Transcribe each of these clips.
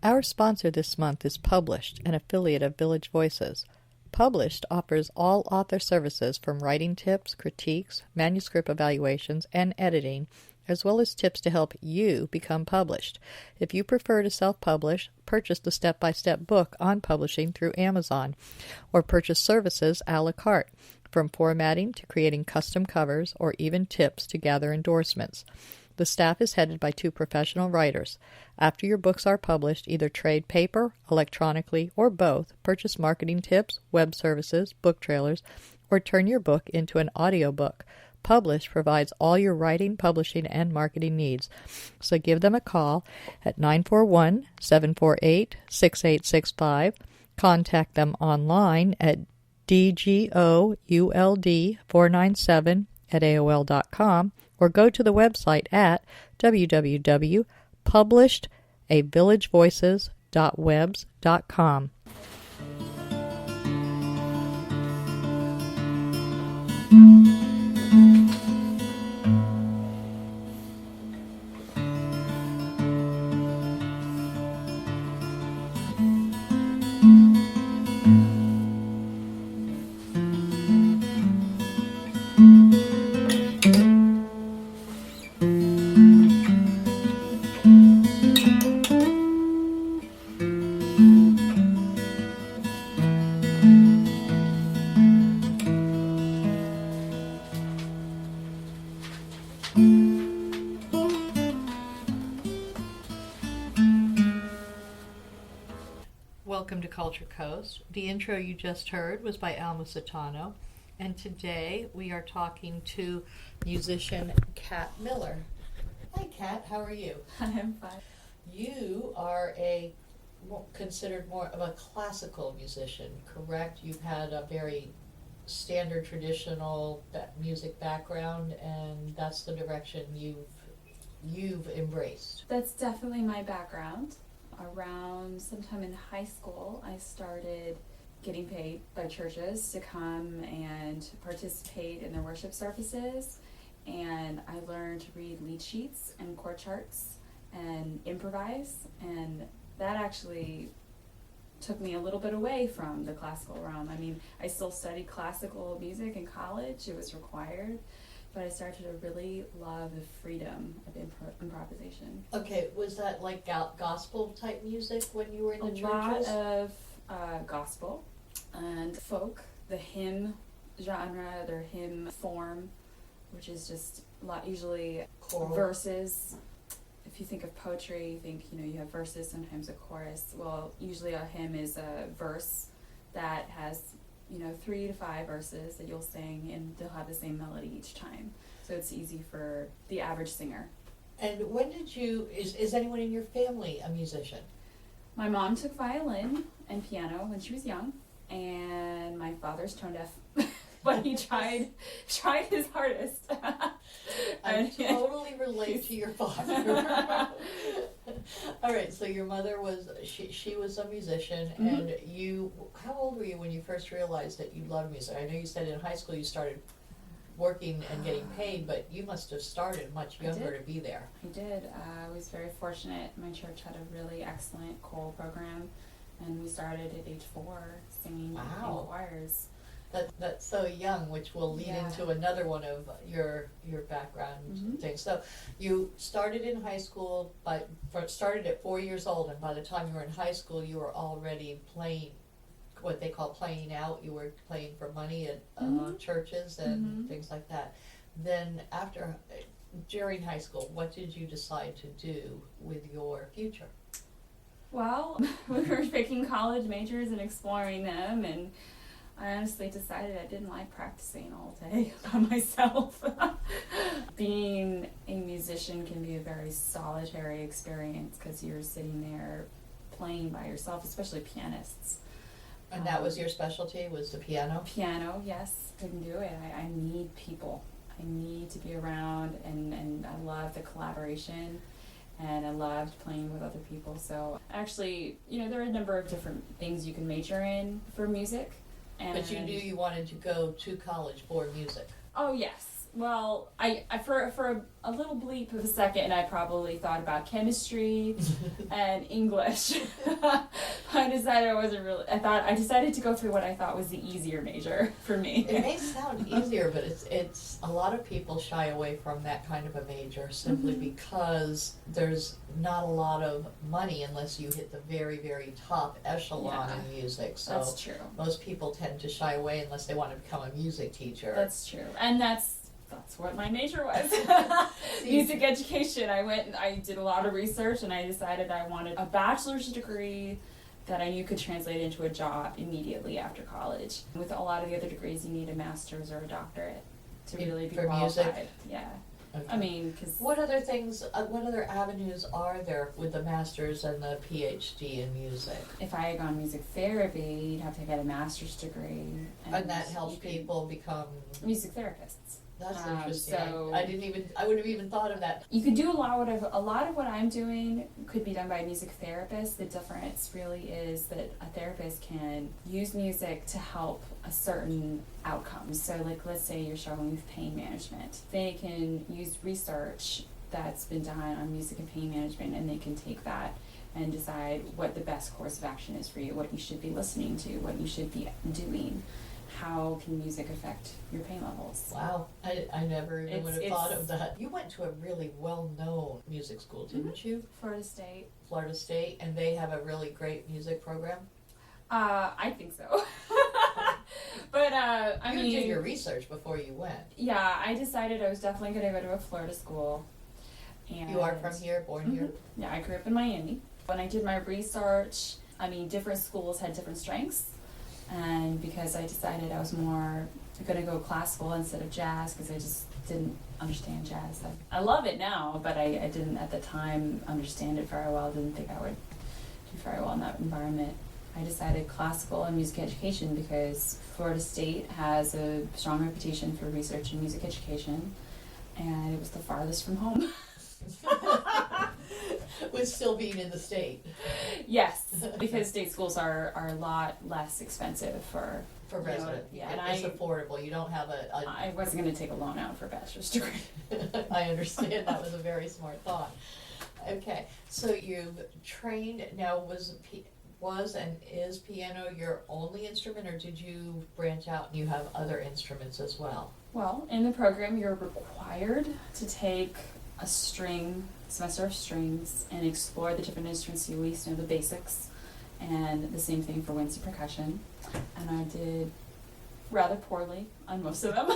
Our sponsor this month is Published, an affiliate of Village Voices. Published offers all author services from writing tips, critiques, manuscript evaluations, and editing, as well as tips to help you become published. If you prefer to self-publish, purchase the step-by-step book on publishing through Amazon, or purchase services a la carte, from formatting to creating custom covers, or even tips to gather endorsements. The staff is headed by 2 professional writers. After your books are published, either trade paper, electronically, or both, purchase marketing tips, web services, book trailers, or turn your book into an audiobook. Publish provides all your writing, publishing, and marketing needs. So give them a call at 941-748-6865. Contact them online at dgould497@aol.com, or go to the website at www.publishedavillagevoices.webs.com. Welcome to Culture Coast. The intro you just heard was by Alma Satano, and today we are talking to musician Kat Miller. Hi Kat, how are you? I'm fine. You are considered more of a classical musician, correct? You've had a very standard traditional music background, and that's the direction you've embraced. That's definitely my background. Around sometime in high school, I started getting paid by churches to come and participate in their worship services, and I learned to read lead sheets and chord charts and improvise, and that actually took me a little bit away from the classical realm. I mean, I still studied classical music in college, it was required, but I started to really love the freedom of improvisation. Okay, was that like gospel type music when you were in the churches? A lot of gospel and folk, the hymn genre, their hymn form, which is just usually choral verses. If you think of poetry, you think, you have verses, sometimes a chorus. Well, usually a hymn is a verse that has 3 to 5 verses that you'll sing, and they'll have the same melody each time. So it's easy for the average singer. And when did is anyone in your family a musician? My mom took violin and piano when she was young, and my father's tone deaf, but he tried his hardest. I totally relate to your father. All right, so your mother she was a musician, Mm-hmm. and how old were you when you first realized that you loved music? I know you said in high school you started working and getting paid, but you must have started much younger to be there. I did. I was very fortunate. My church had a really excellent choral program, and we started at age 4 singing in choirs. That's so young, which will lead into another one of your background things. So you started in high school, started at 4 years old, and by the time you were in high school, you were already playing what they call playing out. You were playing for money at churches and things like that. Then during high school, what did you decide to do with your future? Well, we were picking college majors and exploring them, and I honestly decided I didn't like practicing all day by myself. Being a musician can be a very solitary experience because you're sitting there playing by yourself, especially pianists. And that was your specialty, was the piano? Piano, yes. Couldn't do it. I need people. I need to be around, and I love the collaboration, and I loved playing with other people. So actually, there are a number of different things you can major in for music. But you knew you wanted to go to college for music. Oh, yes. Well, I for a little bleep of a second, I probably thought about chemistry and English. I decided I wasn't really. I decided to go through what I thought was the easier major for me. It may sound easier, but it's a lot of people shy away from that kind of a major simply because there's not a lot of money unless you hit the very, very top echelon in music. So that's true. Most people tend to shy away unless they want to become a music teacher. That's true, and that's what my major was. Music education. I did a lot of research, and I decided I wanted a bachelor's degree that I knew could translate into a job immediately after college. With a lot of the other degrees, you need a master's or a doctorate to really be qualified. Music? Yeah. Okay. I mean, because what other avenues are there with the master's and the PhD in music? If I had gone music therapy, you'd have to get a master's degree, and that helps people become music therapists. That's interesting. So I wouldn't have even thought of that. You could do a lot of what I'm doing could be done by a music therapist. The difference really is that a therapist can use music to help a certain outcome. So like, let's say you're struggling with pain management. They can use research that's been done on music and pain management, and they can take that and decide what the best course of action is for you, what you should be listening to, what you should be doing. How can music affect your pain levels? Wow, I never even would have thought of that. You went to a really well-known music school, didn't you? Florida State. Florida State, and they have a really great music program? I think so. But, I mean... You did your research before you went. Yeah, I decided I was definitely going to go to a Florida school. And you are from here, born here? Yeah, I grew up in Miami. When I did my research, I mean, different schools had different strengths. And because I decided I was more going to go classical instead of jazz, because I just didn't understand jazz. I love it now, but I didn't at the time understand it very well. I didn't think I would do very well in that environment. I decided classical and music education because Florida State has a strong reputation for research in music education, and it was the farthest from home. With still being in the state. Yes, because state schools are a lot less expensive for residents. Yeah, and it's affordable. You don't have I wasn't going to take a loan out for a bachelor's degree. I understand. That was a very smart thought. Okay, so you've trained. Now, was and is piano your only instrument, or did you branch out and you have other instruments as well? Well, in the program, you're required to take a semester of strings and explore the different instruments. You at least know the basics, and the same thing for winds and percussion. And I did rather poorly on most of them.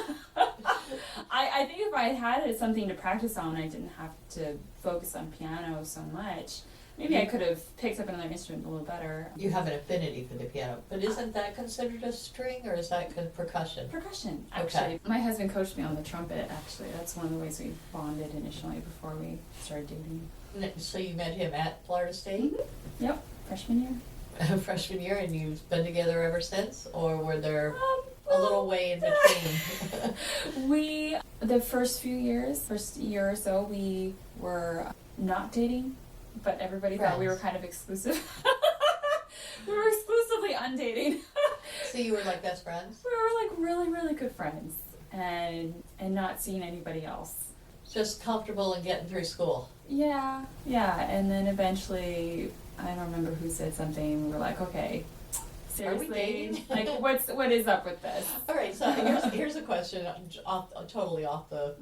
I think if I had something to practice on, I didn't have to focus on piano so much. Maybe I could have picked up another instrument a little better. You have an affinity for the piano, but isn't that considered a string, or is that percussion? Percussion, actually. Okay. My husband coached me on the trumpet, actually. That's one of the ways we bonded initially before we started dating. So you met him at Florida State? Mm-hmm. Yep, freshman year. Freshman year, and you've been together ever since, or were there a little way in between? The first year or so, we were not dating. But everybody thought we were kind of exclusive. We were exclusively undating. So you were like best friends? We were like really, really good friends, and not seeing anybody else. Just comfortable and getting through school. Yeah. And then eventually, I don't remember who said something. We were like, okay, seriously, are we dating? Like what is up with this? All right, so here's a question, totally off the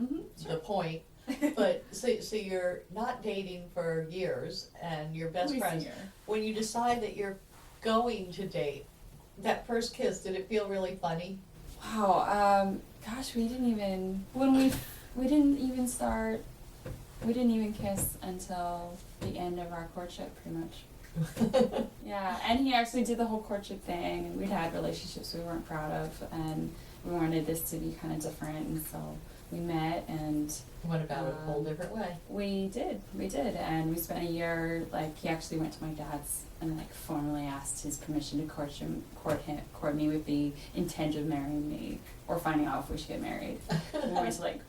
point. But so you're not dating for years, and you're best friends. When you decide that you're going to date, that first kiss, did it feel really funny? Wow. Gosh, we didn't even kiss until the end of our courtship, pretty much. Yeah, and he actually did the whole courtship thing, and we'd had relationships we weren't proud of, and we wanted this to be kind of different, and so we met and went about it a whole different way. We did, and we spent a year. Like, he actually went to my dad's and like formally asked his permission to court me with the intent of marrying me or finding out if we should get married. We went to like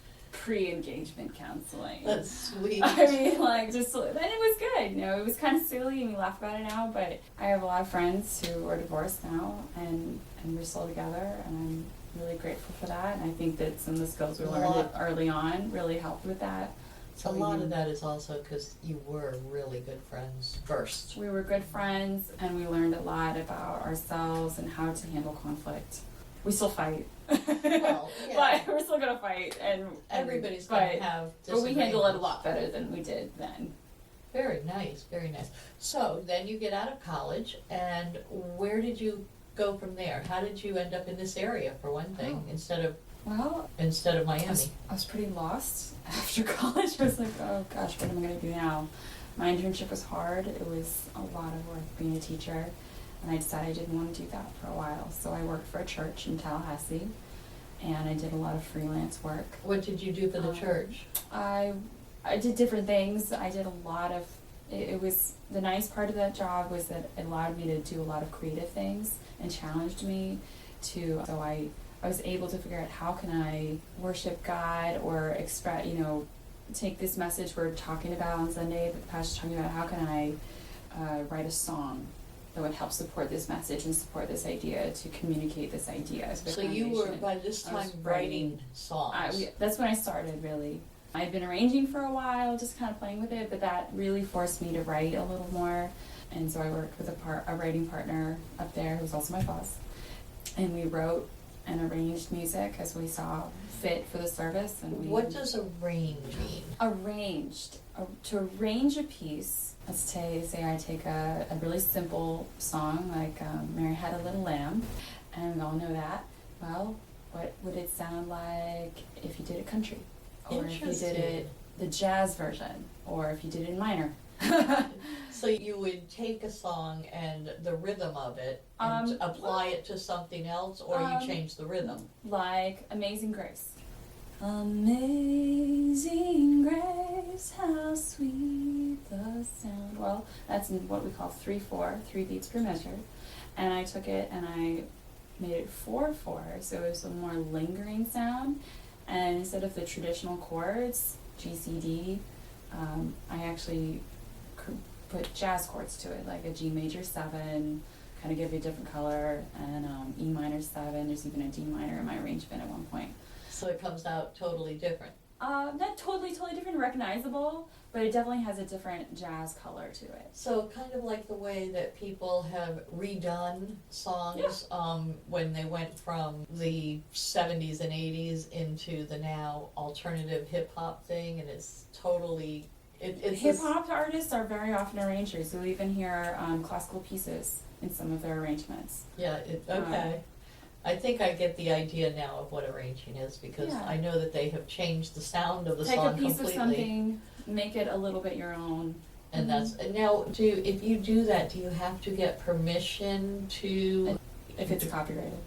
pre-engagement counseling. That's sweet. I mean, like, just, and it was good, you know, it was kind of silly and we laugh about it now, but I have a lot of friends who are divorced now, and we're still together, and I'm really grateful for that, and I think that some of the skills we learned early on really helped with that. So a lot of that is also because you were really good friends first. We were good friends, and we learned a lot about ourselves and how to handle conflict. We still fight. Well, yeah. But we're still gonna fight, and everybody's gonna have disagreements. But we handle it a lot better than we did then. Very nice, very nice. So then you get out of college, and where did you go from there? How did you end up in this area, for one thing, instead of Miami? I was pretty lost after college. I was like, oh gosh, what am I gonna do now? My internship was hard. It was a lot of work being a teacher. And I decided I didn't want to do that for a while. So I worked for a church in Tallahassee, and I did a lot of freelance work. What did you do for the church? I did different things. I did a lot of, it was, the nice part of that job was that it allowed me to do a lot of creative things and challenged me to, so I was able to figure out how can I worship God or express, you know, take this message we're talking about on Sunday, that the pastor's talking about, how can I write a song that would help support this message and support this idea, to communicate this idea. So you were, by this time, writing songs. That's when I started, really. I'd been arranging for a while, just kind of playing with it, but that really forced me to write a little more. And so I worked with a writing partner up there who was also my boss. And we wrote and arranged music as we saw fit for the service. And what does arrange mean? Arranged. To arrange a piece, let's say I take a really simple song like Mary Had a Little Lamb, and we all know that. Well, what would it sound like if you did it country? Or if you did it the jazz version, or if you did it in minor. So you would take a song and the rhythm of it and apply it to something else, or you change the rhythm? Like Amazing Grace. Amazing grace, how sweet the sound. Well, that's in what we call 3/4, 3 beats per measure. And I took it and I made it 4/4, so it was a more lingering sound. And instead of the traditional chords, G, C, D, I actually put jazz chords to it, like a G major 7, kind of give you a different color, and E minor 7. There's even a D minor in my arrangement at one point. So it comes out totally different. Not totally different, recognizable, but it definitely has a different jazz color to it. So kind of like the way that people have redone songs when they went from the 70s and 80s into the now alternative hip-hop thing, and it's totally... Hip-hop artists are very often arrangers. You'll even hear classical pieces in some of their arrangements. Yeah, okay. I think I get the idea now of what arranging is, because I know that they have changed the sound of the song completely. Take a piece of something, make it a little bit your own. And that's, and now, if you do that, do you have to get permission to... If it's copyrighted.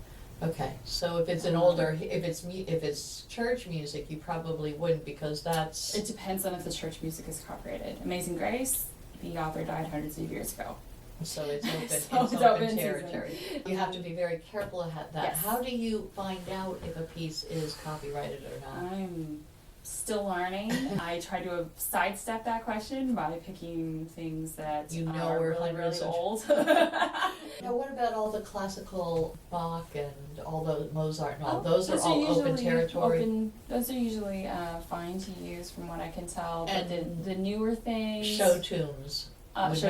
Okay, so if it's an older, if it's church music, you probably wouldn't, because that's... It depends on if the church music is copyrighted. Amazing Grace, the author died hundreds of years ago. So it's open territory. You have to be very careful of that. Yes. How do you find out if a piece is copyrighted or not? I'm still learning. I try to sidestep that question by picking things that are really old. Now, what about all the classical Bach and all those Mozart and all those are all open territory? Those are usually fine to use, from what I can tell. But the newer things, show tunes. Would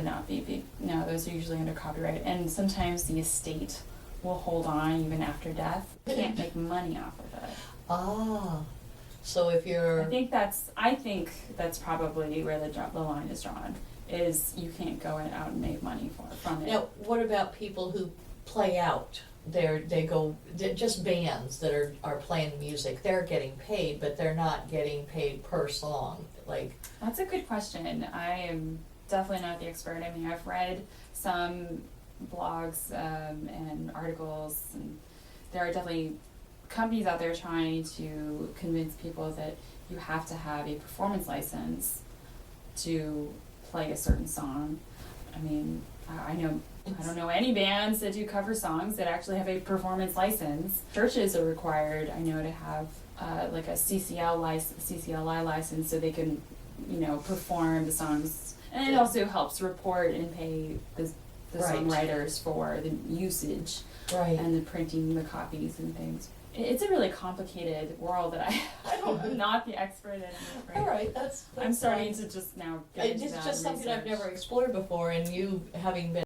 not be. No, those are usually under copyright, and sometimes the estate will hold on even after death. You can't make money off of it. Ah, so if you're... I think that's probably where the line is drawn. Is you can't go out and make money from it. Now, what about people who play out? They're just bands that are playing music. They're getting paid, but they're not getting paid per song. Like, that's a good question. I am definitely not the expert. I mean, I've read some blogs and articles, and there are definitely companies out there trying to convince people that you have to have a performance license to play a certain song. I mean, I don't know any bands that do cover songs that actually have a performance license. Churches are required, I know, to have like a CCLI license, so they can, perform the songs. And it also helps report and pay the songwriters for the usage and the printing the copies and things. It's a really complicated world that I'm not the expert in. All right, that's I'm starting to just now get into it's that just something I've research. never explored before, and you having been